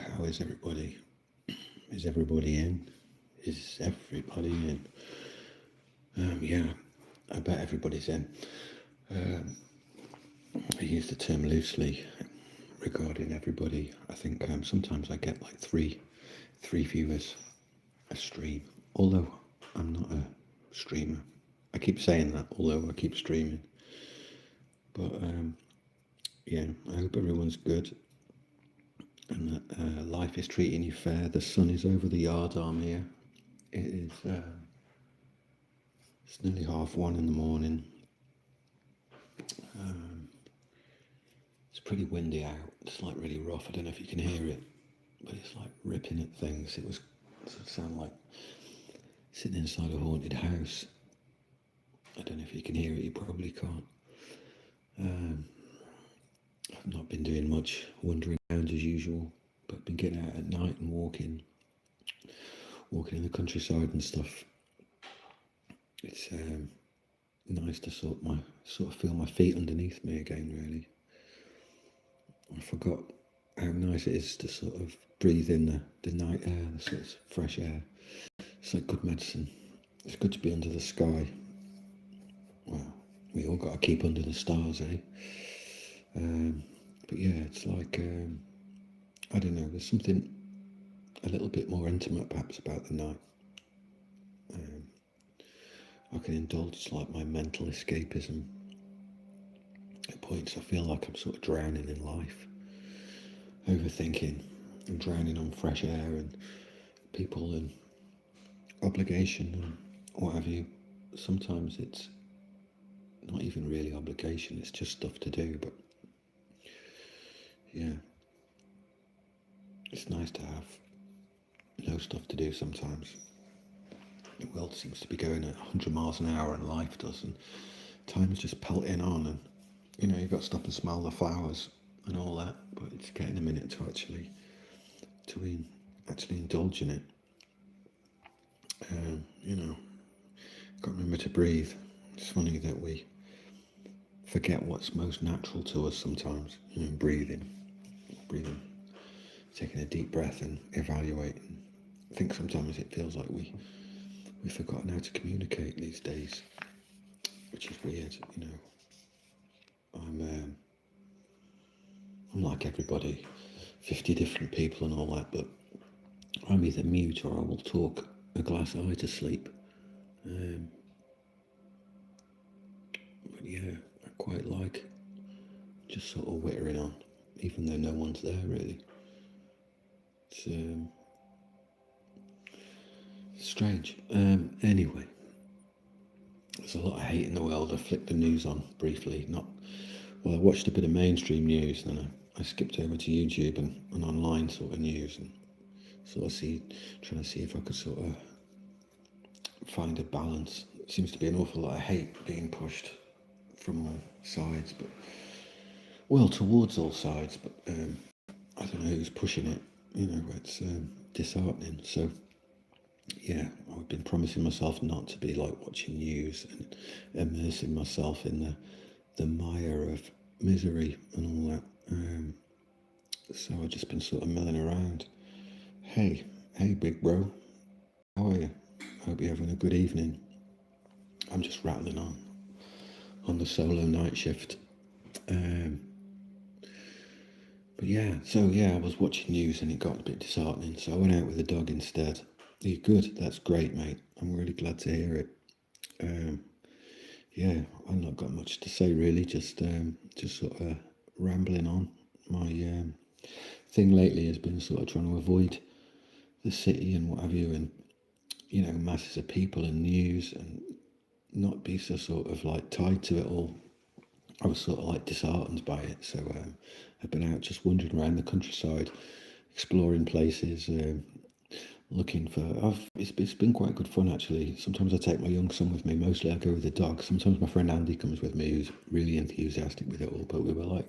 How is everybody? Is everybody in? Is everybody in? Yeah, I bet everybody's in. I use the term loosely regarding everybody. I think sometimes I get like three viewers a stream. Although I'm not a streamer. I keep saying that, although I keep streaming. But yeah, I hope everyone's good and that life is treating you fair. The sun is over the yard arm here. It is. It's nearly 1:30 in the morning. It's pretty windy out. It's like really rough. I don't know if you can hear it, but it's like ripping at things. It sound like sitting inside a haunted house. I don't know if you can hear it. You probably can't. I've not been doing much, wandering around as usual, but been getting out at night and walking in the countryside and stuff. It's nice to sort of feel my feet underneath me again. Really, I forgot how nice it is to sort of breathe in the night air, the sort of fresh air. It's like good medicine. It's good to be under the sky. Well, we all got to keep under the stars, eh? But yeah, it's like I don't know. There's something a little bit more intimate, perhaps, about the night. I can indulge like my mental escapism. At points, I feel like I'm sort of drowning in life, overthinking, and drowning on fresh air and people and obligation and what have you. Sometimes it's not even really obligation, it's just stuff to do, but yeah, it's nice to have no stuff to do sometimes. The world seems to be going at 100 miles an hour and life does, and time's just pelting on, and you've got to stop and smell the flowers and all that, but it's getting a minute to actually indulge in it. Got to remember to breathe. It's funny that we forget what's most natural to us sometimes. Breathing, taking a deep breath and evaluating. I think sometimes it feels like we've forgotten how to communicate these days, which is weird. I'm like everybody, 50 different people and all that, but I'm either mute or I will talk a glass eye to sleep. But yeah, I quite like just sort of wittering on, even though no one's there really. It's strange. Anyway, there's a lot of hate in the world. I flicked the news on briefly. I watched a bit of mainstream news, then I skipped over to YouTube and online sort of news, and trying to see if I could sort of find a balance. It seems to be an awful lot of hate being pushed from all sides, towards all sides, but I don't know who's pushing it. It's disheartening. So yeah, I've been promising myself not to be like watching news and immersing myself in the mire of misery and all that. So I've just been sort of milling around. Hey, big bro, how are you? Hope you're having a good evening. I'm just rattling on the solo night shift. But yeah, I was watching news and it got a bit disheartening. So I went out with the dog instead. You're good. That's great, mate. I'm really glad to hear it. Yeah, I've not got much to say really. Just sort of rambling on. My thing lately has been sort of trying to avoid the city and what have you, and masses of people and news, and not be so sort of like tied to it all. I was sort of like disheartened by it, so I've been out just wandering around the countryside, exploring places, looking for. It's been quite good fun actually. Sometimes I take my young son with me. Mostly I go with the dog. Sometimes my friend Andy comes with me, who's really enthusiastic with it all. But we were like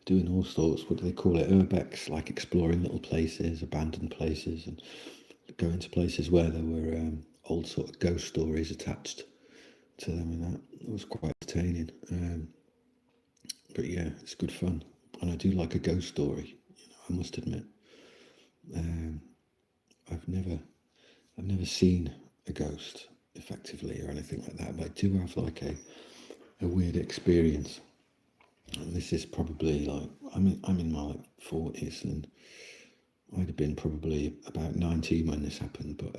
doing all sorts. What do they call it? Urbex, like exploring little places, abandoned places, and going to places where there were old sort of ghost stories attached to them, and that it was quite entertaining. But yeah, it's good fun, and I do like a ghost story. I must admit. Um, I've never seen a ghost effectively or anything like that, but I do have like a weird experience. And this is probably like I'm in my like 40s, and I'd have been probably about 19 when this happened. But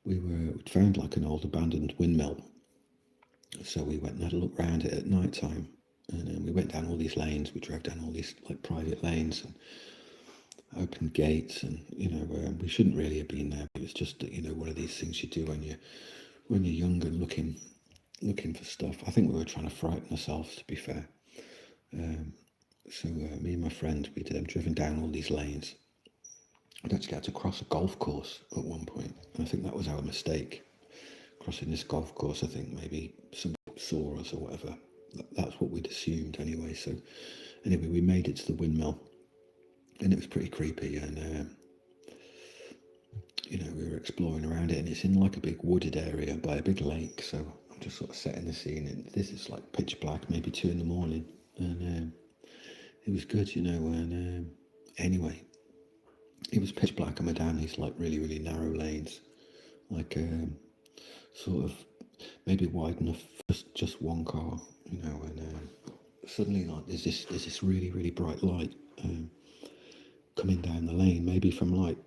we'd found like an old abandoned windmill, so we went and had a look around it at night time, and we went down all these lanes. We drove down all these like private lanes and opened gates, and we shouldn't really have been there. It was just one of these things you do when you're young and looking for stuff. I think we were trying to frighten ourselves, to be fair. So me and my friend, we'd driven down all these lanes. We'd actually had to cross a golf course at one point, and I think that was our mistake. Crossing this golf course, I think maybe some saw us or whatever. That's what we'd assumed anyway. So anyway, we made it to the windmill, and it was pretty creepy. And we were exploring around it, and it's in like a big wooded area by a big lake. So I'm just sort of setting the scene, and this is like pitch black, maybe 2 a.m, and it was good, And anyway, it was pitch black, and we're down these like really, really narrow lanes, like sort of maybe wide enough for just one car, And suddenly, like there's this really, really bright light coming down the lane, maybe from like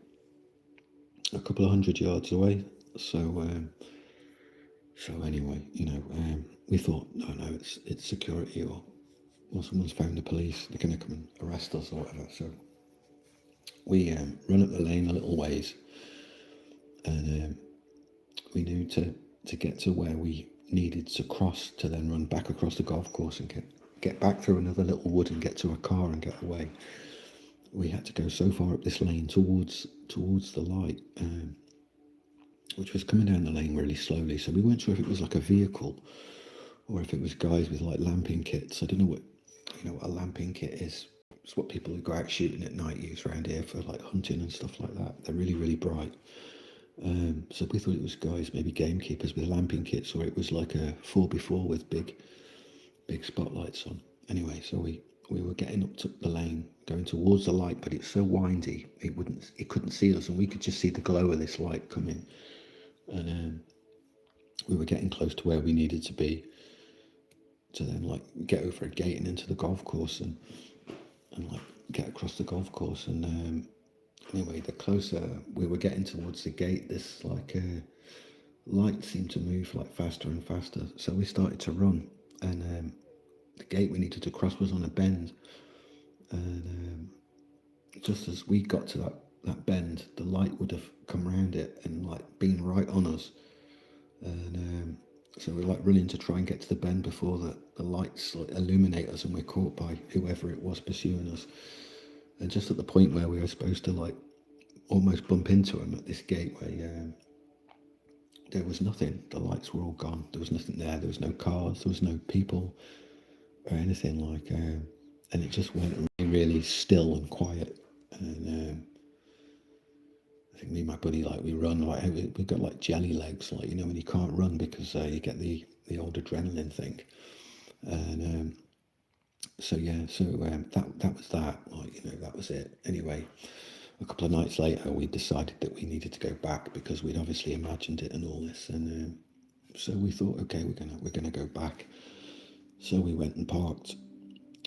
a couple of 100 yards away. So anyway, we thought, no, it's security, or someone's phoned the police. They're going to come and arrest us or whatever. So we run up the lane a little ways, and we knew to get to where we needed to cross to then run back across the golf course and get back through another little wood and get to a car and get away. We had to go so far up this lane towards the light, which was coming down the lane really slowly. So we weren't sure if it was like a vehicle or if it was guys with like lamping kits. I don't know what a lamping kit is. It's what people who go out shooting at night use around here for like hunting and stuff like that. They're really, really bright. So we thought it was guys, maybe gamekeepers with lamping kits, or it was like a 4x4 with big spotlights on. Anyway, so we were getting up to the lane, going towards the light, but it's so windy, it couldn't see us, and we could just see the glow of this light coming. And we were getting close to where we needed to be to then like get over a gate and into the golf course and like get across the golf course. And anyway, the closer we were getting towards the gate, this like light seemed to move like faster and faster. So we started to run, and the gate we needed to cross was on a bend. And just as we got to that bend, the light would have come around it and like been right on us. And so we're like running to try and get to the bend before the lights like illuminate us, and we're caught by whoever it was pursuing us. And just at the point where we were supposed to like almost bump into him at this gateway, there was nothing. The lights were all gone. There was nothing there. There was no cars. There was no people or anything like. And it just went really, really still and quiet. And I think me and my buddy, like, we run, like, we got like jelly legs, like, when you can't run because you get the old adrenaline thing. And so that was that, like, that was it. Anyway, a couple of nights later, we decided that we needed to go back because we'd obviously imagined it and all this. And so we thought, okay, we're gonna go back. So we went and parked,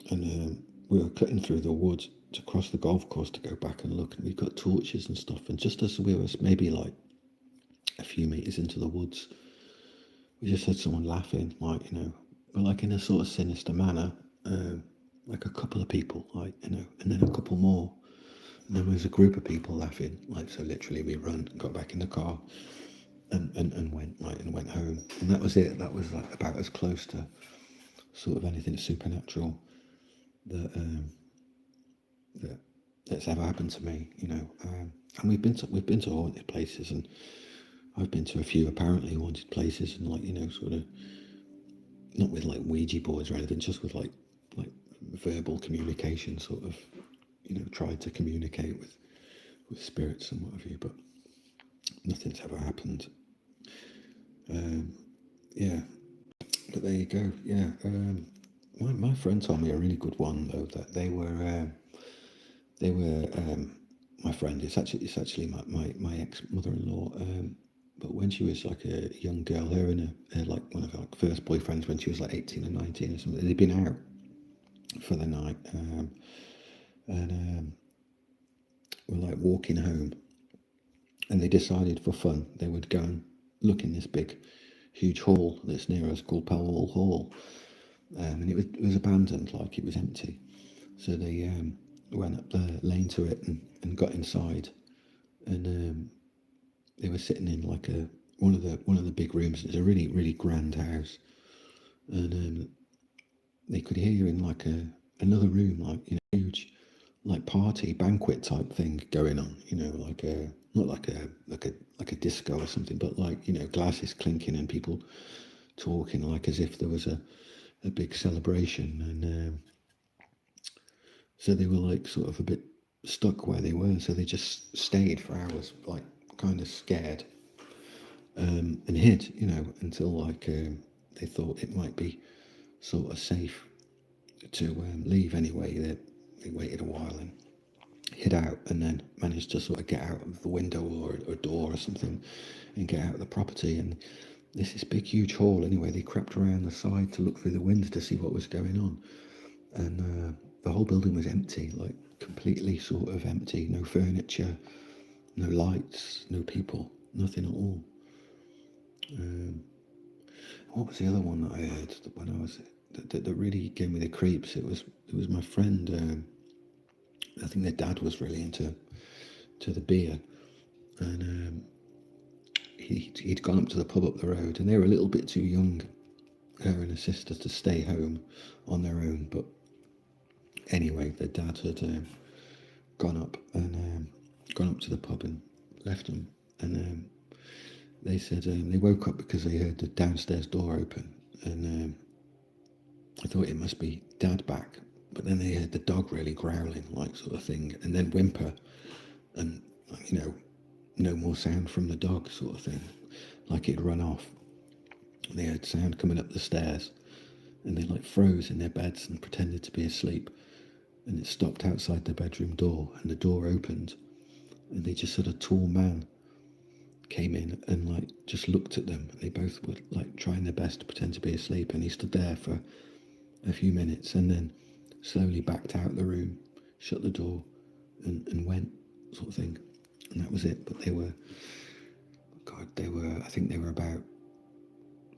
and we were cutting through the woods to cross the golf course to go back and look, and we got torches and stuff. And just as we were maybe like a few meters into the woods, we just heard someone laughing, like, but like in a sort of sinister manner, like a couple of people, like, and then a couple more. And there was a group of people laughing, like, so literally we run, got back in the car, and went home. And that was it. That was like about as close to sort of anything supernatural that's ever happened to me, And we've been to haunted places, and I've been to a few apparently haunted places, and like, sort of not with like Ouija boards or anything, just with like verbal communication, sort of, tried to communicate with spirits and what have you, but nothing's ever happened. Yeah, but there you go. Yeah, my friend told me a really good one though, that they were my friend. It's actually my ex mother-in-law. But when she was like a young girl, her and her like one of her like first boyfriends when she was like 18 or 19 or something, they'd been out for the night, and were like walking home, and they decided for fun they would go and look in this big, huge hall that's near us called Pellwall Hall, and it was abandoned, like it was empty. So they went up the lane to it and got inside, and they were sitting in like one of the big rooms. It's a really grand house, and they could hear in like another room, like huge, like party banquet type thing going on. Like a not like a disco or something, but like glasses clinking and people talking, like as if there was a big celebration. And so they were like sort of a bit stuck where they were, so they just stayed for hours, like kind of scared, and hid, until like they thought it might be sort of safe to leave anyway. They waited a while and hid out, and then managed to sort of get out of the window or a door or something and get out of the property. And this big huge hall anyway, they crept around the side to look through the window to see what was going on, and the whole building was empty, like completely sort of empty. No furniture, no lights, no people, nothing at all. What was the other one that I heard when I was that really gave me the creeps? It was my friend. I think their dad was really into the beer, and he'd gone up to the pub up the road, and they were a little bit too young, her and her sister, to stay home on their own. But anyway, their dad had gone up to the pub and left them, and they said they woke up because they heard the downstairs door open, and I thought it must be Dad back, but then they heard the dog really growling, like sort of thing, and then whimper, and no more sound from the dog, sort of thing, like it'd run off. They heard sound coming up the stairs, and they like froze in their beds and pretended to be asleep, and it stopped outside their bedroom door, and the door opened, and they just saw a tall man came in and like just looked at them. They both were like trying their best to pretend to be asleep, and he stood there for a few minutes and then slowly backed out the room, shut the door, and went, sort of thing. And that was it. But I think they were about,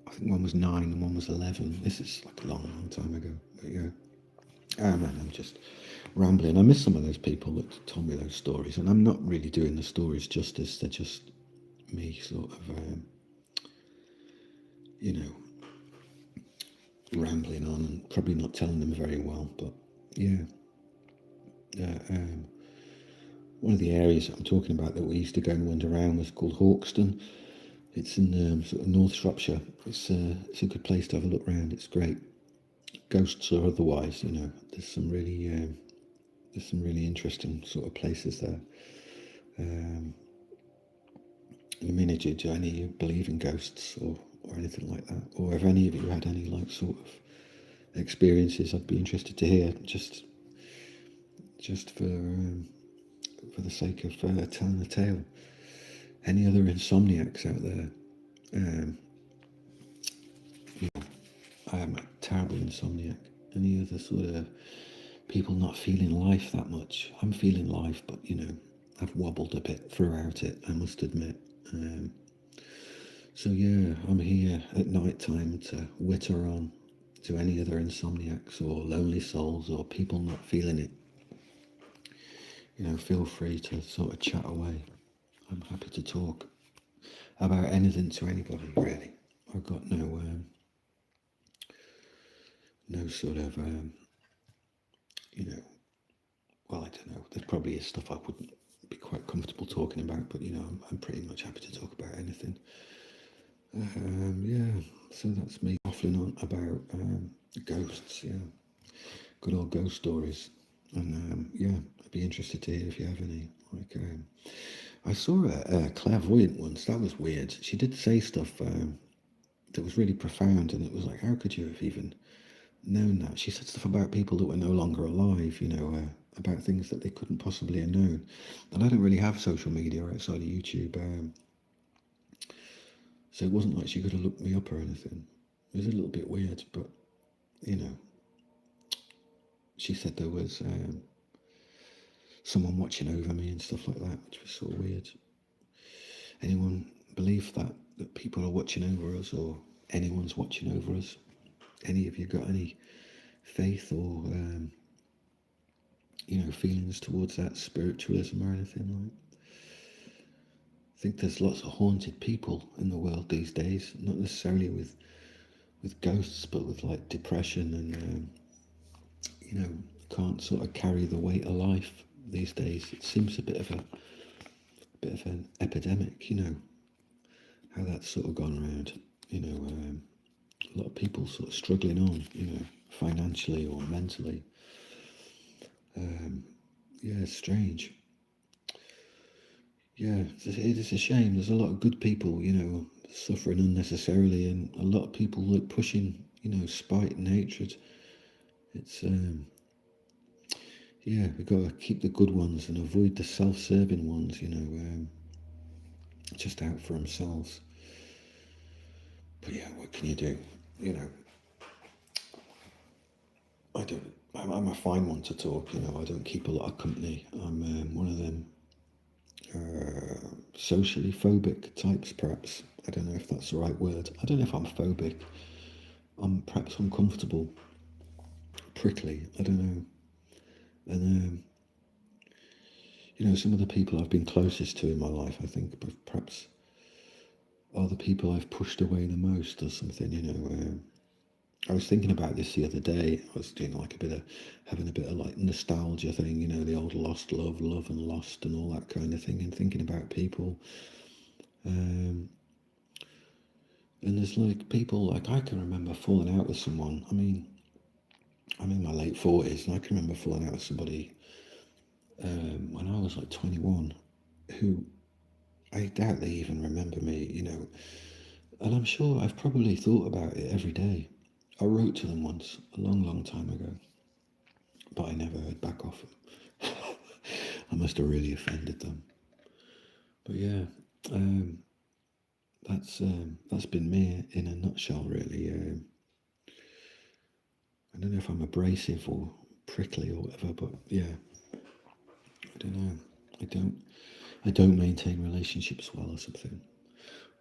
I think one was 9 and one was 11. This is like a long time ago. But yeah. Oh man, I'm just rambling. I miss some of those people that told me those stories, and I'm not really doing the stories justice. They're just me sort of, rambling on and probably not telling them very well. But yeah, one of the areas that I'm talking about that we used to go and wander around was called Hawkston. It's in sort of North Shropshire. It's a good place to have a look around. It's great, ghosts or otherwise. There's some really interesting sort of places there. I mean, do any of you believe in ghosts or anything like that? Or have any of you had any like sort of experiences? I'd be interested to hear, just for the sake of telling a tale. Any other insomniacs out there? I am a terrible insomniac. Any other sort of people not feeling life that much? I'm feeling life, but I've wobbled a bit throughout it, I must admit. So yeah, I'm here at night time to witter on to any other insomniacs or lonely souls or people not feeling it. Feel free to sort of chat away. I'm happy to talk about anything to anybody, really. I've got no sort of, well, I don't know. There probably is stuff I wouldn't be quite comfortable talking about, but I'm pretty much happy to talk about anything. Yeah, so that's me waffling on about ghosts. Yeah, good old ghost stories, and yeah, I'd be interested to hear if you have any. Like, I saw a clairvoyant once. That was weird. She did say stuff that was really profound, and it was like, how could you have even known that? She said stuff about people that were no longer alive, about things that they couldn't possibly have known. And I don't really have social media outside of YouTube, so it wasn't like she could have looked me up or anything. It was a little bit weird, but you know, she said there was someone watching over me and stuff like that, which was sort of weird. Anyone believe that people are watching over us, or anyone's watching over us? Any of you got any faith or feelings towards that, spiritualism or anything like? I think there's lots of haunted people in the world these days, not necessarily with ghosts, but with like depression and can't sort of carry the weight of life these days. It seems a bit of an epidemic, how that's sort of gone around. A lot of people sort of struggling on, financially or mentally. It's strange. Yeah, it is a shame. There's a lot of good people, suffering unnecessarily, and a lot of people like pushing, spite and hatred. It's we've got to keep the good ones and avoid the self-serving ones, just out for themselves. But yeah, what can you do? I'm a fine one to talk. I don't keep a lot of company. I'm one of them socially phobic types, perhaps. I don't know if that's the right word. I don't know if I'm phobic. I'm perhaps uncomfortable, prickly. I don't know. And some of the people I've been closest to in my life, I think, perhaps are the people I've pushed away the most, or something. I was thinking about this the other day. I was doing like having a bit of like nostalgia thing, the old lost love and lost and all that kind of thing, and thinking about people. And there's like people, like I can remember falling out with someone. I mean, I'm in my late 40s, and I can remember falling out with somebody when I was like 21, who I doubt they even remember me, and I'm sure I've probably thought about it every day. I wrote to them once, a long, long time ago, but I never heard back off them. I must have really offended them. But yeah, that's been me in a nutshell, really. I don't know if I'm abrasive or prickly or whatever, but yeah, I don't know. I don't maintain relationships well or something,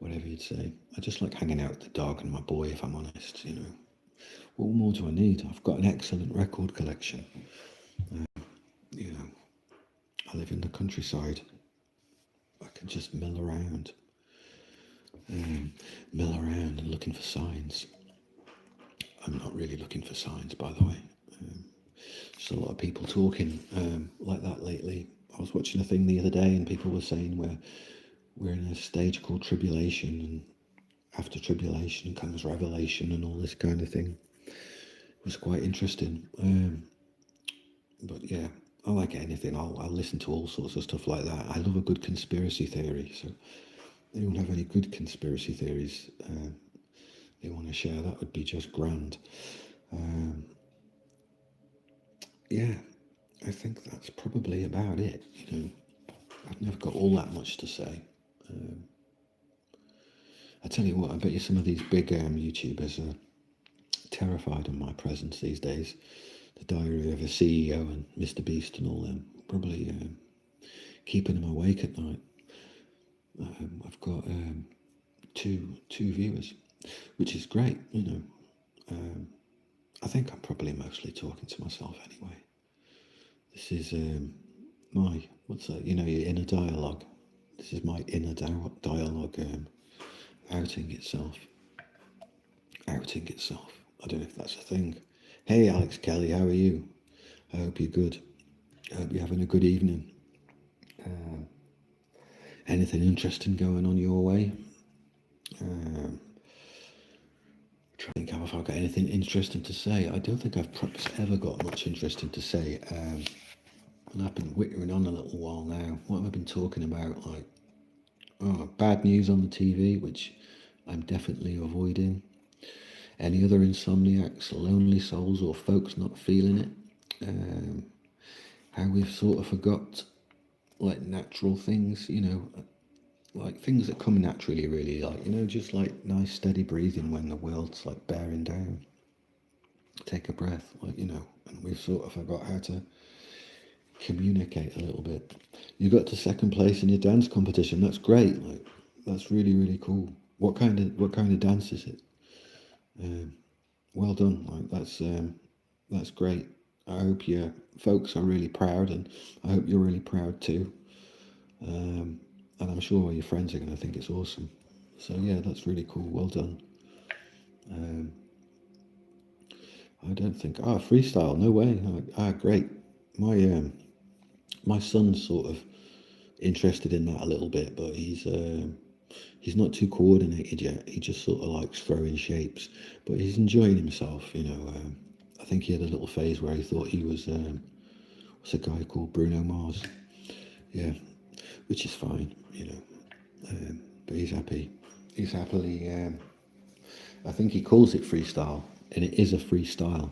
whatever you'd say. I just like hanging out with the dog and my boy, if I'm honest, What more do I need? I've got an excellent record collection. I live in the countryside. I can just mill around and looking for signs. I'm not really looking for signs, by the way. There's a lot of people talking like that lately. I was watching a thing the other day, and people were saying we're in a stage called tribulation, and after tribulation comes revelation and all this kind of thing. It was quite interesting. But yeah, I like anything. I'll listen to all sorts of stuff like that. I love a good conspiracy theory. So anyone have any good conspiracy theories they want to share, that would be just grand. Yeah, I think that's probably about it. I've never got all that much to say. I tell you what, I bet you some of these big YouTubers are terrified of my presence these days. The Diary of a CEO and Mr. Beast and all them, probably keeping them awake at night. I've got two viewers, which is great. I think I'm probably mostly talking to myself anyway. This is my, what's that? Your inner dialogue. This is my inner dialogue outing itself. I don't know if that's a thing. Hey, Alex Kelly, how are you? I hope you're good. I hope you're having a good evening. Anything interesting going on your way? Trying to think if I've got anything interesting to say. I don't think I've perhaps ever got much interesting to say. And I've been whittering on a little while now. What have I been talking about? Like, bad news on the TV, which I'm definitely avoiding. Any other insomniacs, lonely souls, or folks not feeling it? how we've sort of forgot like natural things, like things that come naturally, really, like, just like nice steady breathing when the world's like bearing down. Take a breath, like, and we've sort of forgot how to communicate a little bit. You got to second place in your dance competition. That's great. Like, that's really, really cool. What kind of dance is it? Um, well done. Like, that's great. I hope your folks are really proud, and I hope you're really proud too. And I'm sure your friends are going to think it's awesome. So yeah, that's really cool. Well done. Um, I don't think freestyle. No way. Great. My son's sort of interested in that a little bit, but he's not too coordinated yet. He just sort of likes throwing shapes, but he's enjoying himself. I think he had a little phase where he thought he was what's a guy called Bruno Mars. Yeah, which is fine. But he's happy. He's happily. I think he calls it freestyle, and it is a freestyle.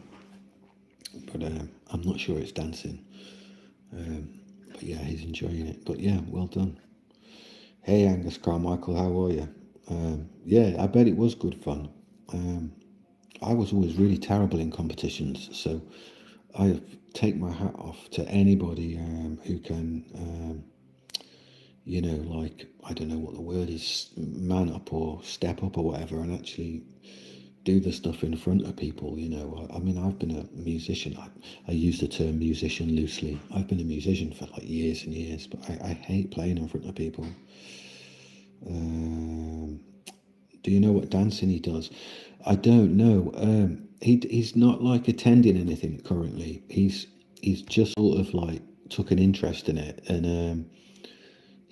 But I'm not sure it's dancing. But yeah, he's enjoying it. But yeah, well done. Hey Angus Carmichael, how are you? Yeah, I bet it was good fun. I was always really terrible in competitions, so I take my hat off to anybody who can, like, I don't know what the word is, man up or step up or whatever, and actually do the stuff in front of people. I mean, I've been a musician. I use the term musician loosely. I've been a musician for like years and years, but I hate playing in front of people. Do you know what dancing he does? I don't know. He's not like attending anything currently. He's just sort of like took an interest in it, and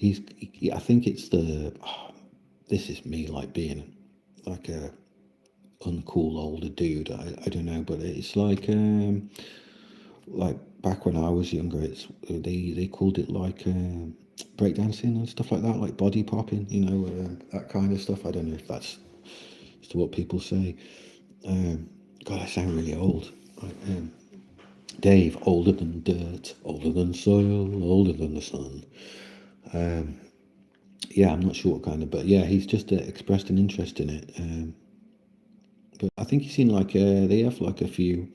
I think it's this is me like being like a uncool older dude. I don't know, but it's like back when I was younger, they called it like breakdancing and stuff like that, like body popping, that kind of stuff. I don't know if that's just what people say. God, I sound really old. Like, Dave, older than dirt, older than soil, older than the sun. Yeah, I'm not sure what kind of, but yeah, he's just expressed an interest in it. But I think he's seen like they have like a few,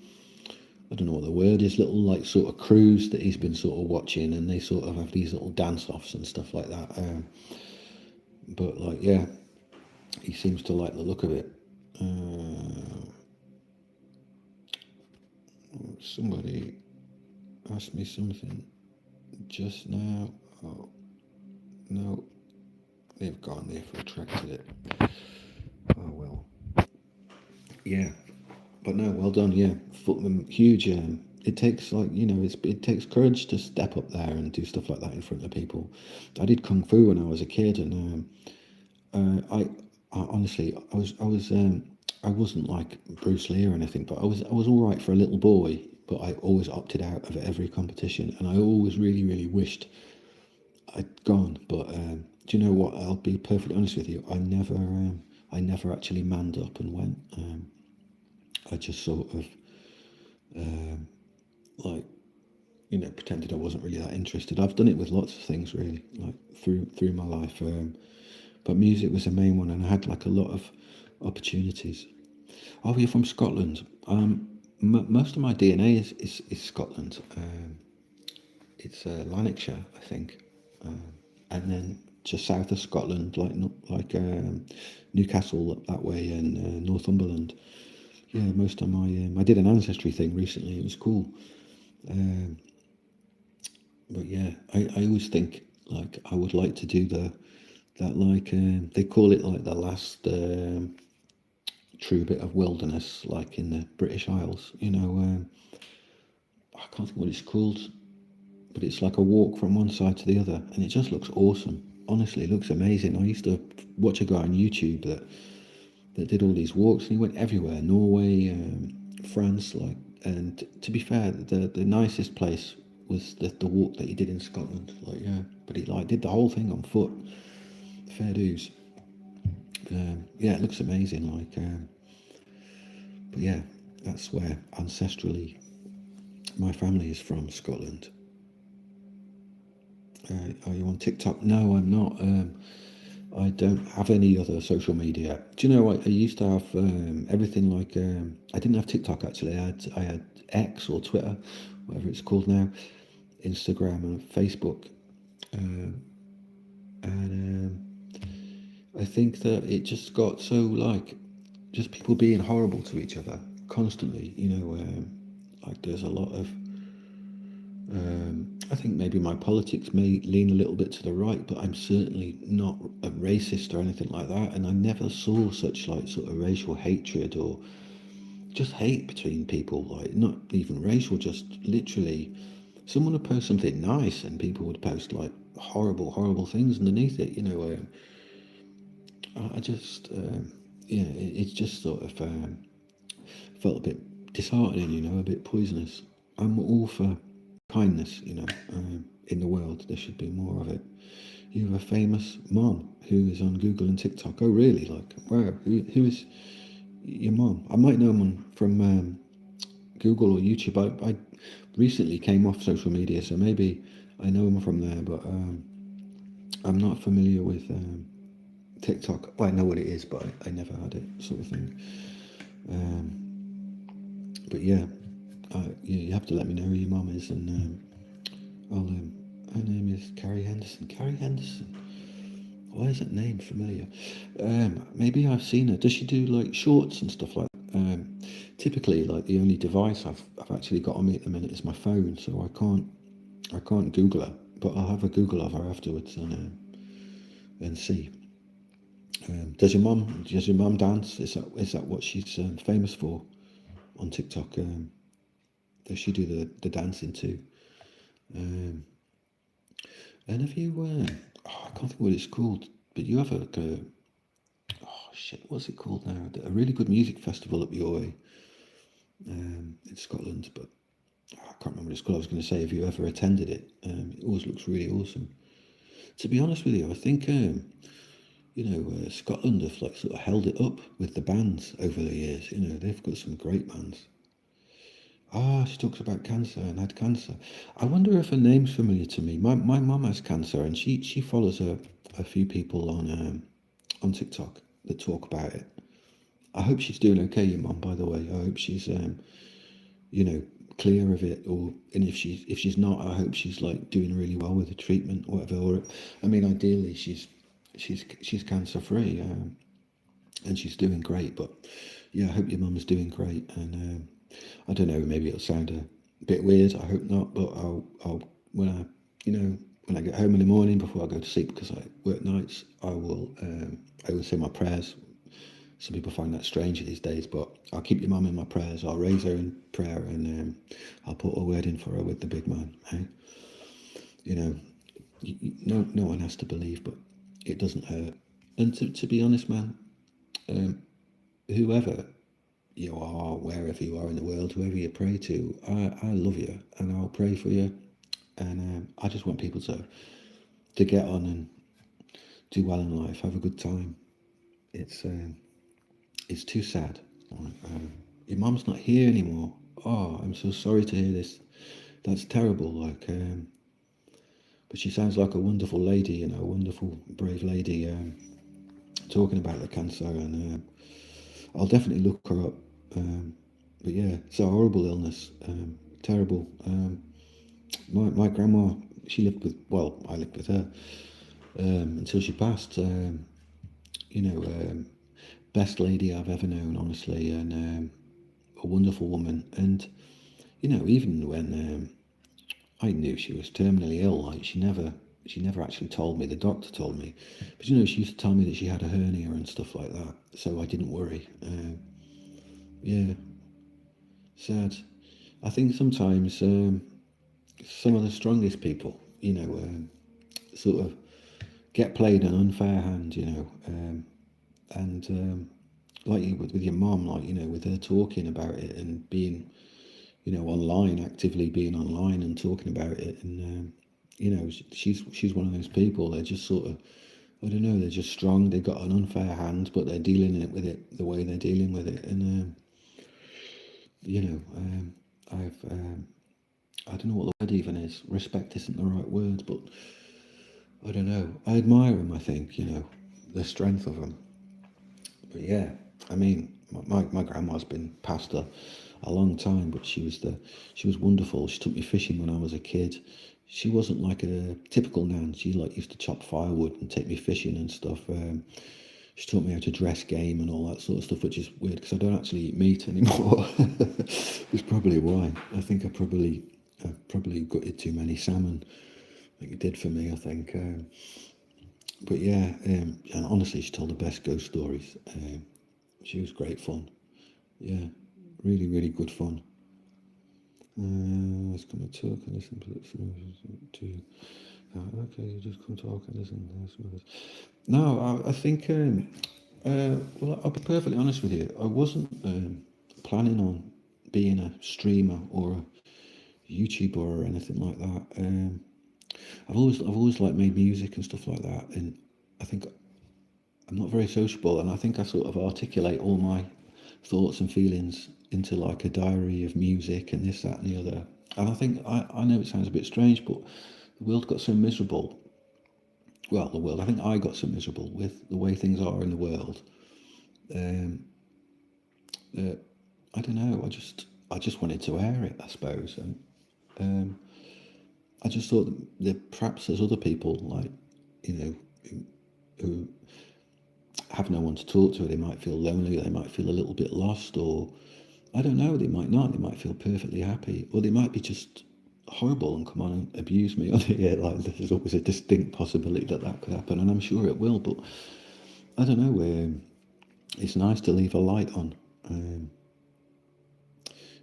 I don't know what the word is, little like sort of crews that he's been sort of watching, and they sort of have these little dance offs and stuff like that. But like, yeah, he seems to like the look of it. Somebody asked me something just now. Oh no, they've gone. They've retracted it. Oh well. Yeah, but no, well done. Yeah, huge. It takes like it takes courage to step up there and do stuff like that in front of people. I did kung fu when I was a kid, and I honestly I wasn't like Bruce Lee or anything, but I was all right for a little boy. But I always opted out of every competition, and I always really really wished I'd gone. But do you know what? I'll be perfectly honest with you. I never actually manned up and went. I just sort of like pretended I wasn't really that interested. I've done it with lots of things really, like through my life, but music was the main one, and I had like a lot of opportunities. Oh, you're from Scotland. Most of my DNA is Scotland. It's Lanarkshire, I think, and then just south of Scotland, like Newcastle up that way, and Northumberland. Yeah, most of my I did an ancestry thing recently. It was cool. But yeah, I always think like I would like to do that like they call it like the last true bit of wilderness, like in the British Isles. I can't think what it's called, but it's like a walk from one side to the other, and it just looks awesome. Honestly, it looks amazing. I used to watch a guy on YouTube that did all these walks, and he went everywhere, Norway, France, like. And to be fair, the nicest place was the walk that he did in Scotland. Like, yeah, but he like did the whole thing on foot. Fair dues. Yeah, it looks amazing. Like, but yeah, that's where ancestrally my family is from, Scotland. Are you on TikTok? No, I'm not. I don't have any other social media. Do you know, I used to have everything like, I didn't have TikTok actually. I had X or Twitter, whatever it's called now, Instagram and Facebook. And I think that it just got so like, just people being horrible to each other constantly, like there's a lot of, I think maybe my politics may lean a little bit to the right, but I'm certainly not a racist or anything like that. And I never saw such like sort of racial hatred or just hate between people, like not even racial, just literally someone would post something nice and people would post like horrible, horrible things underneath it. I just, it's just sort of felt a bit disheartening, a bit poisonous. I'm all for kindness, in the world. There should be more of it. You have a famous mom who is on Google and TikTok. Oh, really? Like, wow, who is your mom? I might know one from Google or YouTube. I recently came off social media, so maybe I know him from there, but I'm not familiar with TikTok. Well, I know what it is, but I never had it, sort of thing. But yeah, you have to let me know who your mum is, and her name is Carrie Henderson. Carrie Henderson. Why is that name familiar? Maybe I've seen her. Does she do like shorts and stuff like that? Typically, like the only device I've actually got on me at the minute is my phone, so I can't Google her. But I'll have a Google of her afterwards and see. Does your mum dance? Is that what she's famous for on TikTok? Does she do the dancing too? And have you? I can't think what it's called, but you have oh shit, what's it called now? A really good music festival up your way in Scotland, but I can't remember what it's called. I was going to say, have you ever attended it? It always looks really awesome. To be honest with you, I think Scotland have like sort of held it up with the bands over the years. They've got some great bands. She talks about cancer and had cancer. I wonder if her name's familiar to me. My mum has cancer, and she follows a few people on TikTok that talk about it. I hope she's doing okay, your mum. By the way, I hope she's clear of it, and if she's not, I hope she's like doing really well with the treatment, or whatever. Or I mean, ideally, she's cancer free, and she's doing great. But yeah, I hope your mum's doing great, and I don't know, maybe it'll sound a bit weird. I hope not, but I'll when I get home in the morning before I go to sleep, because I work nights, I will say my prayers. Some people find that strange these days, but I'll keep your mum in my prayers. I'll raise her in prayer, and I'll put a word in for her with the big man. Eh? No one has to believe, but it doesn't hurt. And to be honest, man, whoever you are, wherever you are in the world, whoever you pray to, I love you, and I'll pray for you. And I just want people to get on and do well in life, have a good time. It's too sad. Your mum's not here anymore. Oh, I'm so sorry to hear this. That's terrible. But she sounds like a wonderful lady, a wonderful, brave lady, talking about the cancer, and I'll definitely look her up. But yeah, it's a horrible illness, terrible. My grandma, she lived with, well, I lived with her until she passed. Best lady I've ever known, honestly, and a wonderful woman. And even when I knew she was terminally ill, like she never actually told me. The doctor told me, but she used to tell me that she had a hernia and stuff like that, so I didn't worry. Yeah, sad. I think sometimes some of the strongest people, sort of get played an unfair hand, and like you with your mom, like with her talking about it and being, online, actively being online and talking about it, and she's one of those people. They're just sort of, I don't know, they're just strong. They've got an unfair hand, but they're dealing with it the way they're dealing with it, and I've I don't know what the word even is. Respect isn't the right word, but I don't know. I admire them. I think the strength of them. But yeah, I mean, my grandma's been passed a long time, but she was wonderful. She took me fishing when I was a kid. She wasn't like a typical nan. She like used to chop firewood and take me fishing and stuff. She taught me how to dress game and all that sort of stuff, which is weird because I don't actually eat meat anymore. It's probably why. I think I probably gutted too many salmon. I think it did for me. I think. But yeah, and honestly, she told the best ghost stories. She was great fun. Yeah, really, really good fun. Let's come and talk and listen to. Okay, you just come talk and listen. No, I think. Well, I'll be perfectly honest with you. I wasn't planning on being a streamer or a YouTuber or anything like that. I've always like made music and stuff like that, and I think I'm not very sociable, and I think I sort of articulate all my thoughts and feelings into like a diary of music and this, that, and the other. And I think I know it sounds a bit strange, but the world got so miserable. Well, the world. I think I got so miserable with the way things are in the world. Um, that I don't know. I just wanted to air it, I suppose, and um, I just thought that perhaps there's other people like who have no one to talk to. They might feel lonely. They might feel a little bit lost, or I don't know. They might not. They might feel perfectly happy, or they might be just horrible and come on and abuse me on here. Like there's always a distinct possibility that that could happen, and I'm sure it will. But I don't know. It's nice to leave a light on. Um,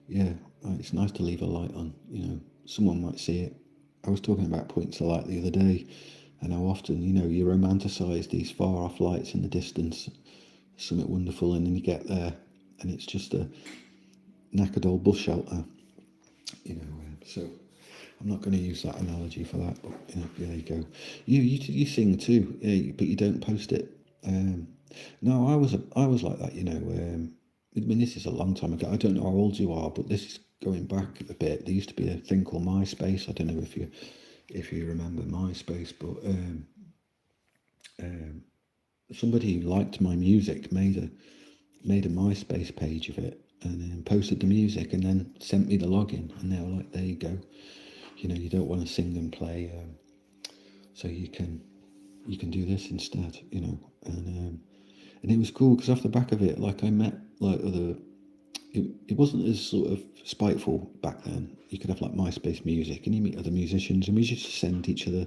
yeah, it's nice to leave a light on. Someone might see it. I was talking about points of light the other day, and how often you romanticise these far off lights in the distance, something wonderful, and then you get there, and it's just a knackered old bus shelter. So I'm not going to use that analogy for that, but there you go. You sing too, but you don't post it. No, I was like that. I mean, this is a long time ago. I don't know how old you are, but this is going back a bit. There used to be a thing called MySpace. I don't know if you remember MySpace, but somebody who liked my music made a MySpace page of it and then posted the music and then sent me the login, and they were like, "There you go. You don't want to sing and play, so you can do this instead." And it was cool because off the back of it, like I met like other. It wasn't as sort of spiteful back then. You could have like MySpace music, and you meet other musicians, and we just send each other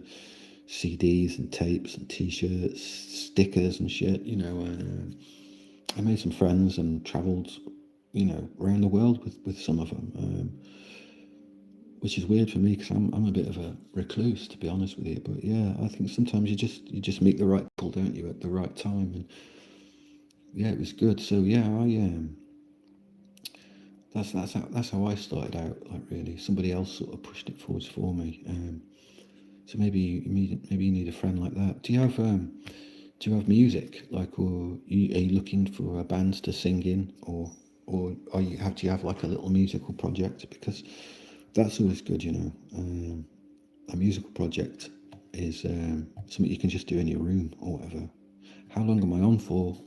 CDs and tapes and T-shirts, stickers and shit. And I made some friends and travelled, around the world with some of them, which is weird for me because I'm a bit of a recluse, to be honest with you. But yeah, I think sometimes you just meet the right people, don't you, at the right time, and yeah, it was good. So yeah, that's how I started out. Like really, somebody else sort of pushed it forwards for me. So maybe you need a friend like that. Do you have music like, or are you looking for a band to sing in, or do you have like a little musical project? Because that's always good. A musical project is something you can just do in your room or whatever. How long am I on for?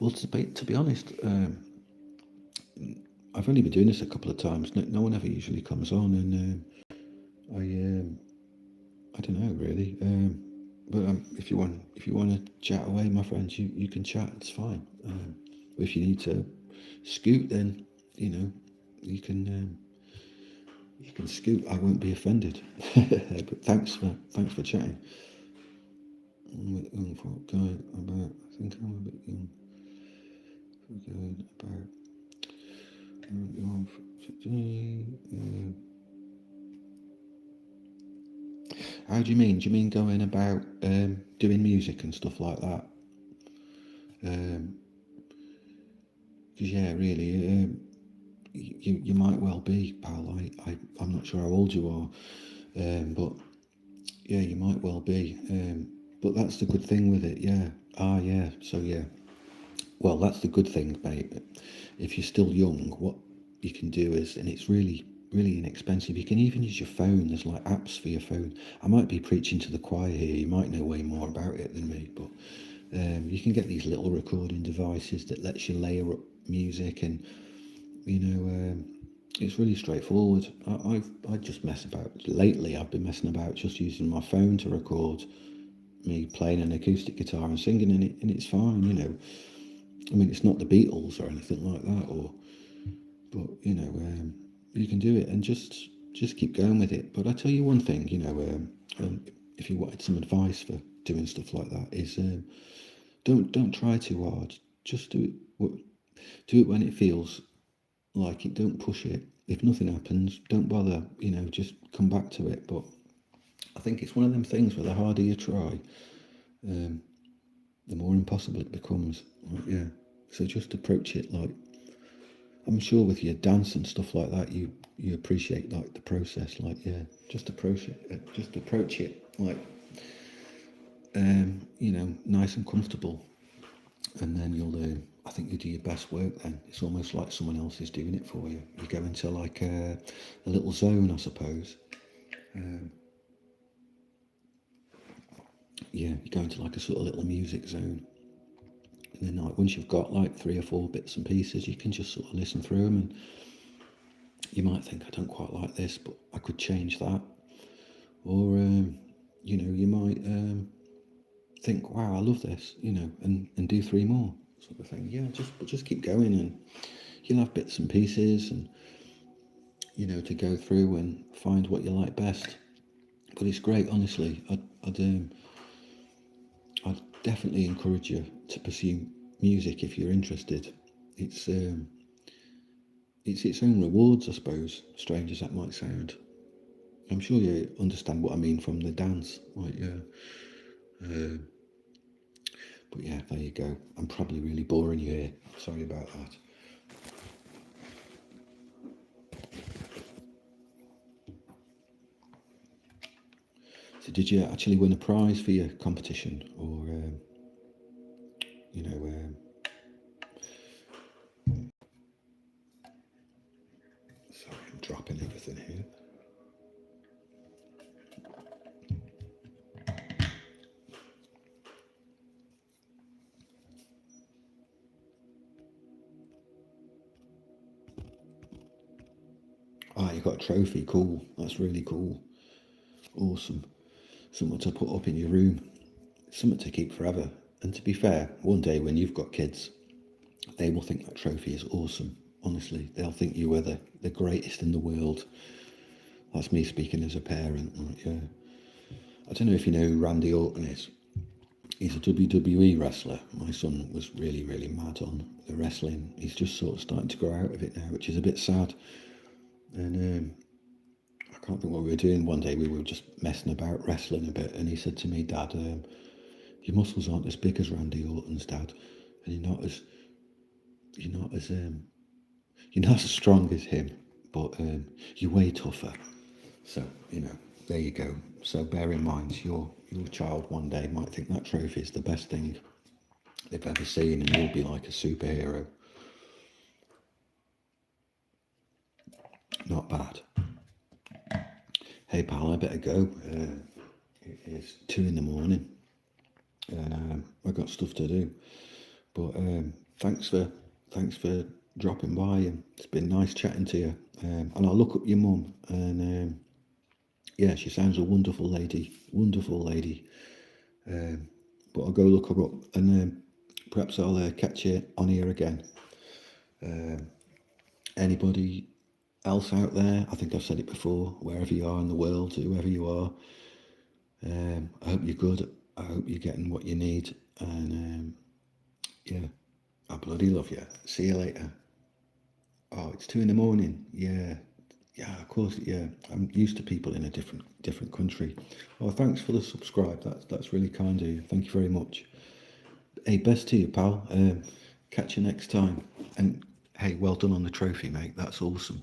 Well, to be honest, I've only been doing this a couple of times. No one ever usually comes on, and I don't know really. But if you want to chat away, my friends, you can chat. It's fine. If you need to scoot, then you can scoot. I won't be offended. But thanks for chatting. I'm a bit young for going about. I think I'm a bit young for going about. How do you mean? Do you mean going about doing music and stuff like that? Because yeah, really, you might well be, pal. I'm not sure how old you are, but yeah, you might well be. But that's the good thing with it, yeah. Yeah. So yeah, well, that's the good thing, mate. If you're still young, what you can do is, and it's really really inexpensive. You can even use your phone. There's like apps for your phone. I might be preaching to the choir here. You might know way more about it than me, but you can get these little recording devices that lets you layer up music, and it's really straightforward. I just mess about. Lately, I've been messing about just using my phone to record me playing an acoustic guitar and singing in it, and it's fine. I mean, it's not the Beatles or anything like that, but you can do it and just keep going with it. But I tell you one thing, if you wanted some advice for doing stuff like that, is don't try too hard. Just do it when it feels like it. Don't push it. If nothing happens, don't bother. Just come back to it. But I think it's one of them things where the harder you try, the more impossible it becomes. Yeah. So just approach it like, I'm sure with your dance and stuff like that, you appreciate like the process. Like, yeah, just approach it like, nice and comfortable, and then I think you do your best work. Then it's almost like someone else is doing it for you. You go into like a little zone, I suppose. You go into like a sort of little music zone. And then like once you've got like 3 or 4 bits and pieces, you can just sort of listen through them, and you might think, I don't quite like this, but I could change that. Or, you might think, wow, I love this, and do 3 more sort of thing. Yeah, just keep going, and you'll have bits and pieces, and, to go through and find what you like best. But it's great, honestly. I'd definitely encourage you to pursue music if you're interested. It's its own rewards, I suppose, strange as that might sound. I'm sure you understand what I mean from the dance. Like, yeah. But yeah, there you go. I'm probably really boring you here. Sorry about that. So did you actually win a prize for your competition? Or, sorry, I'm dropping everything here. You got a trophy. Cool. That's really cool. Awesome. Something to put up in your room. Something to keep forever. And to be fair, one day when you've got kids, they will think that trophy is awesome. Honestly, they'll think you were the greatest in the world. That's me speaking as a parent. Yeah. I don't know if you know who Randy Orton is. He's a WWE wrestler. My son was really, really mad on the wrestling. He's just sort of starting to grow out of it now, which is a bit sad. And I can't think what we were doing one day. We were just messing about wrestling a bit, and he said to me, Dad, your muscles aren't as big as Randy Orton's, Dad, and you're not as strong as him, but you weigh tougher. So there you go. So bear in mind, your child one day might think that trophy is the best thing they've ever seen, and you'll be like a superhero. Not bad. Hey pal, I better go. It is 2 a.m, and I've got stuff to do. But thanks for dropping by, and it's been nice chatting to you. And I'll look up your mum, and yeah, she sounds a wonderful lady. But I'll go look her up, and perhaps I'll catch you on here again. Anybody else out there? I think I've said it before. Wherever you are in the world, whoever you are, I hope you're good. I hope you're getting what you need, and yeah, I bloody love you. See you later. Oh, it's 2 a.m. Yeah, of course. Yeah, I'm used to people in a different country. Oh, thanks for the subscribe. That's really kind of you. Thank you very much. Hey, best to you, pal. Catch you next time. And hey, well done on the trophy, mate. That's awesome.